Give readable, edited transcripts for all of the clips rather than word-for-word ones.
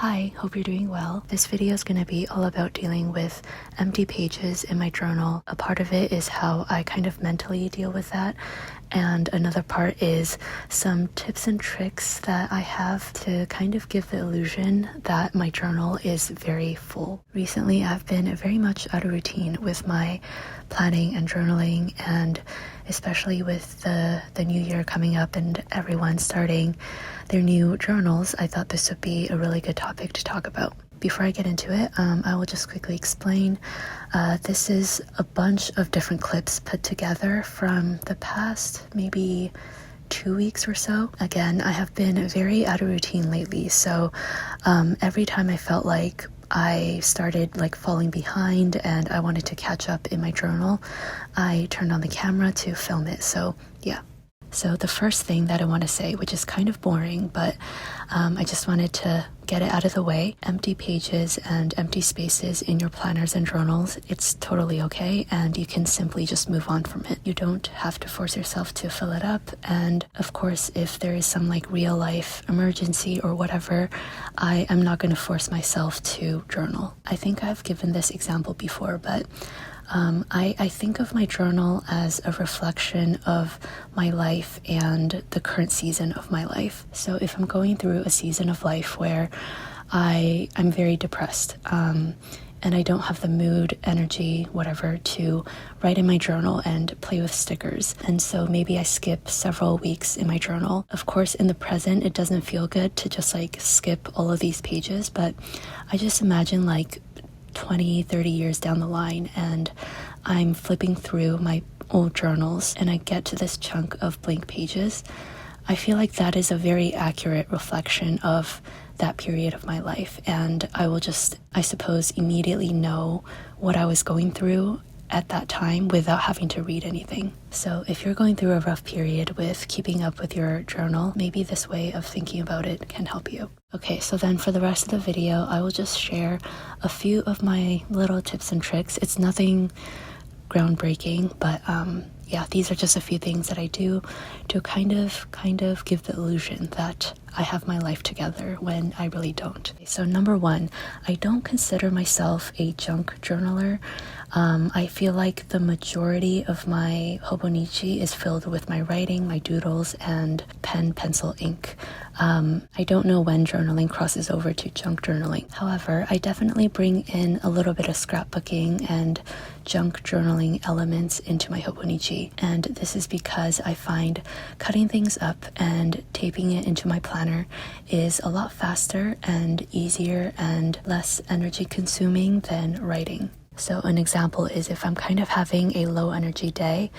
Hi, hope you're doing well. This video is going to be all about dealing with empty pages in my journal. A part of it is how I kind of mentally deal with that, and another part is some tips and tricks that I have to kind of give the illusion that my journal is very full. Recently, I've been very much out of routine with my planning and journaling, and especially with the new year coming up and everyone starting their new journals, I thought this would be a really good topic to talk about. Before I get into it, I will just quickly explain. This is a bunch of different clips put together from the past maybe 2 weeks or so. Again, I have been very out of routine lately, so every time I felt like I started falling behind and I wanted to catch up in my journal, I turned on the camera to film it. So yeah. So the first thing that I want to say, which is kind of boring, but I just wanted to get it out of the way. Empty pages and empty spaces in your planners and journals, it's totally okay, and you can simply just move on from it. You don't have to force yourself to fill it up, and of course, if there is some real life emergency or whatever, I am not going to force myself to journal. I think I've given this example before, but I think of my journal as a reflection of my life and the current season of my life. So if I'm going through a season of life where I'm very depressed, and I don't have the mood, energy, whatever, to write in my journal and play with stickers, and so maybe I skip several weeks in my journal. Of course, in the present, it doesn't feel good to just skip all of these pages, but I just imagine 20-30 years down the line, and I'm flipping through my old journals and I get to this chunk of blank pages. I feel like that is a very accurate reflection of that period of my life, and I will just, I suppose, immediately know what I was going through at that time without having to read anything. So if you're going through a rough period with keeping up with your journal, maybe this way of thinking about it can help you. Okay, so then for the rest of the video, I will just share a few of my little tips and tricks. It's nothing groundbreaking, but yeah, these are just a few things that I do to kind of give the illusion that I have my life together when I really don't. So number one, I don't consider myself a junk journaler. I feel like the majority of my Hobonichi is filled with my writing, my doodles, and pen, pencil, ink. I don't know when journaling crosses over to junk journaling. However, I definitely bring in a little bit of scrapbooking and junk journaling elements into my Hobonichi, and this is because I find cutting things up and taping it into my planner is a lot faster and easier and less energy consuming than writing. So an example is if I'm kind of having a low energy day,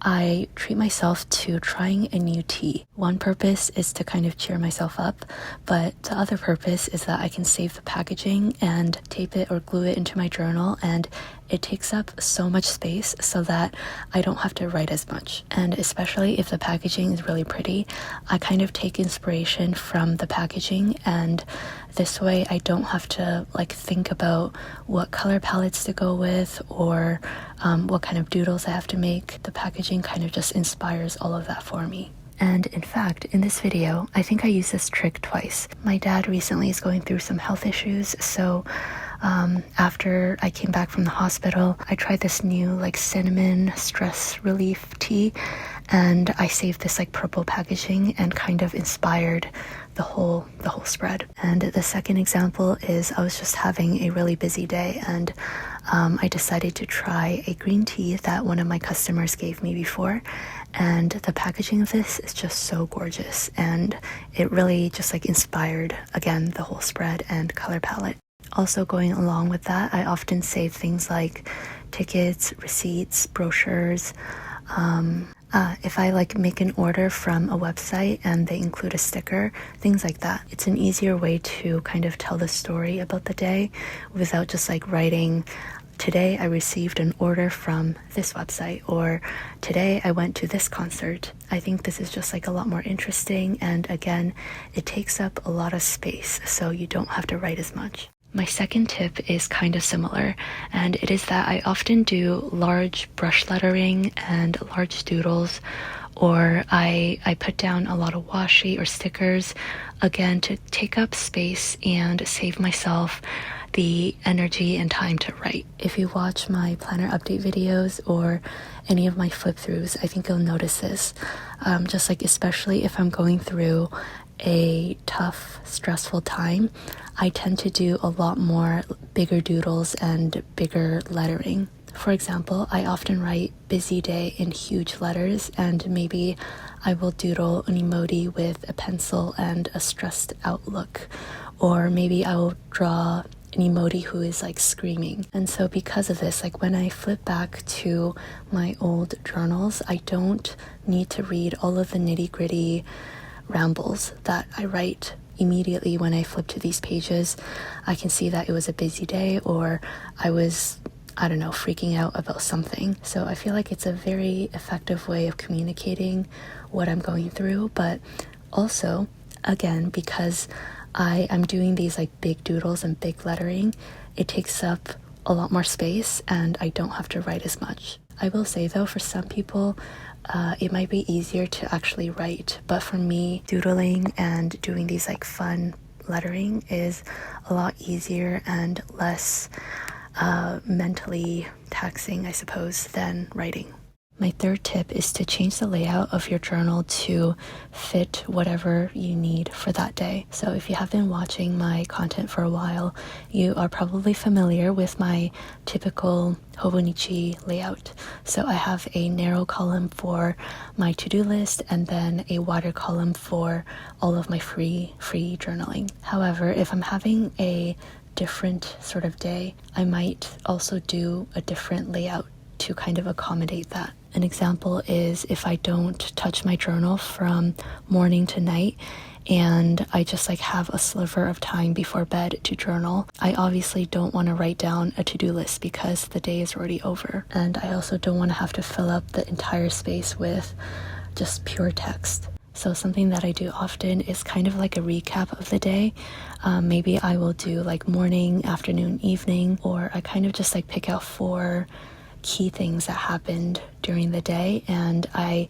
I treat myself to trying a new tea. One purpose is to kind of cheer myself up, but the other purpose is that I can save the packaging and tape it or glue it into my journal, and it takes up so much space so that I don't have to write as much. And especially if the packaging is really pretty, I kind of take inspiration from the packaging, and this way I don't have to think about what color palettes to go with or what kind of doodles I have to make. The packaging kind of just inspires all of that for me. And in fact, in this video, I think I used this trick twice. My dad recently is going through some health issues, so after I came back from the hospital, I tried this new cinnamon stress relief tea, and I saved this purple packaging and kind of inspired the whole spread. And the second example is I was just having a really busy day, and I decided to try a green tea that one of my customers gave me before, and the packaging of this is just so gorgeous, and it really just inspired again the whole spread and color palette. Also, going along with that, I often save things like tickets, receipts, brochures. If I make an order from a website and they include a sticker, things like that. It's an easier way to kind of tell the story about the day without just writing, today I received an order from this website, or today I went to this concert. I think this is just a lot more interesting, and again, it takes up a lot of space, so you don't have to write as much. My second tip is kind of similar, and it is that I often do large brush lettering and large doodles, or I put down a lot of washi or stickers, again, to take up space and save myself the energy and time to write. If you watch my planner update videos or any of my flip throughs, I think you'll notice this. Just like especially if I'm going through a tough, stressful time, I tend to do a lot more bigger doodles and bigger lettering. For example, I often write busy day in huge letters, and maybe I will doodle an emoji with a pencil and a stressed out look, or maybe I will draw an emoji who is like screaming. And so because of this, like when I flip back to my old journals, I don't need to read all of the nitty-gritty rambles that I write immediately. When I flip to these pages, I can see that it was a busy day, or I was, I don't know, freaking out about something. So I feel like it's a very effective way of communicating what I'm going through. But also, again, because I am doing these like big doodles and big lettering, it takes up a lot more space and I don't have to write as much. I will say though, for some people, it might be easier to actually write, but for me, doodling and doing these like fun lettering is a lot easier and less mentally taxing, I suppose, than writing. My third tip is to change the layout of your journal to fit whatever you need for that day. So if you have been watching my content for a while, you are probably familiar with my typical Hobonichi layout. So I have a narrow column for my to-do list and then a wider column for all of my free journaling. However, if I'm having a different sort of day, I might also do a different layout to kind of accommodate that. An example is if I don't touch my journal from morning to night and I just like have a sliver of time before bed to journal, I obviously don't want to write down a to-do list because the day is already over. And I also don't want to have to fill up the entire space with just pure text. So something that I do often is kind of like a recap of the day. Maybe I will do like morning, afternoon, evening, or I kind of just like pick out 4 key things that happened during the day and I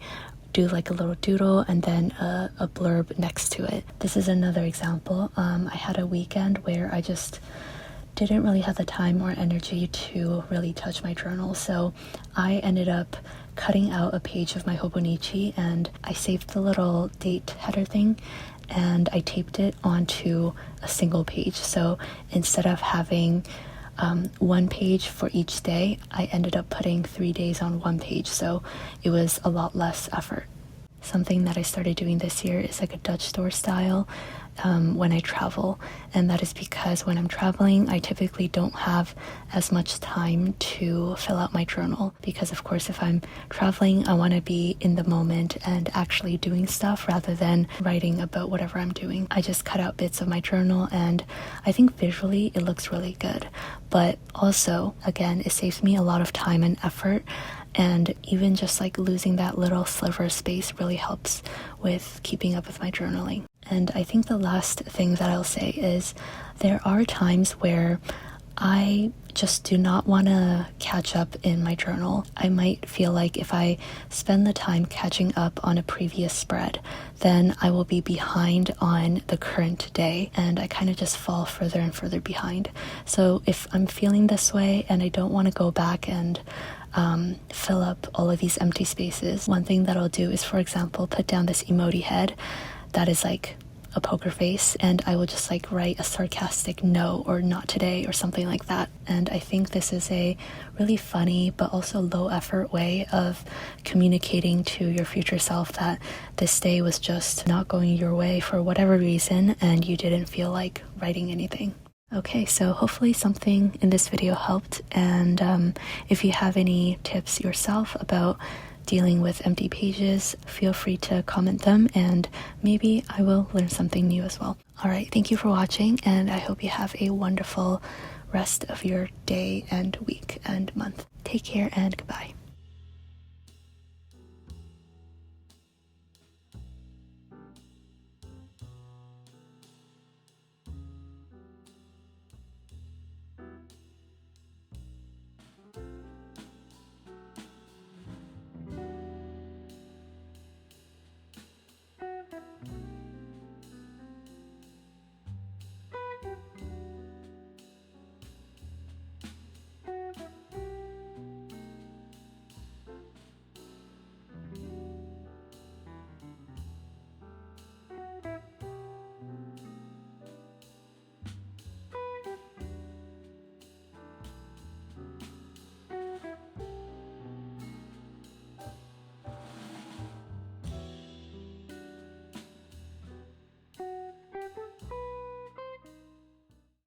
do like a little doodle and then a blurb next to it. This is another example. I had a weekend where I just didn't really have the time or energy to really touch my journal, so I ended up cutting out a page of my Hobonichi and I saved the little date header thing and I taped it onto a single page. So instead of having 1 page for each day, I ended up putting 3 days on 1 page, so it was a lot less effort. Something that I started doing this year is like a Dutch store style when I travel, and that is because when I'm traveling I typically don't have as much time to fill out my journal, because of course if I'm traveling I want to be in the moment and actually doing stuff rather than writing about whatever I'm doing. I just cut out bits of my journal and I think visually it looks really good, but also again it saves me a lot of time and effort, and even just like losing that little sliver of space really helps with keeping up with my journaling. And I think the last thing that I'll say is there are times where I just do not want to catch up in my journal. I might feel like if I spend the time catching up on a previous spread, then I will be behind on the current day and I kind of just fall further and further behind. So if I'm feeling this way and I don't want to go back and fill up all of these empty spaces, one thing that I'll do is, for example, put down this emoji head that is like a poker face, and I will just like write a sarcastic no or not today or something like that. And I think this is a really funny but also low effort way of communicating to your future self that this day was just not going your way for whatever reason and you didn't feel like writing anything. Okay, so hopefully something in this video helped, and if you have any tips yourself about dealing with empty pages, feel free to comment them and maybe I will learn something new as well. Alright, thank you for watching and I hope you have a wonderful rest of your day and week and month. Take care and goodbye.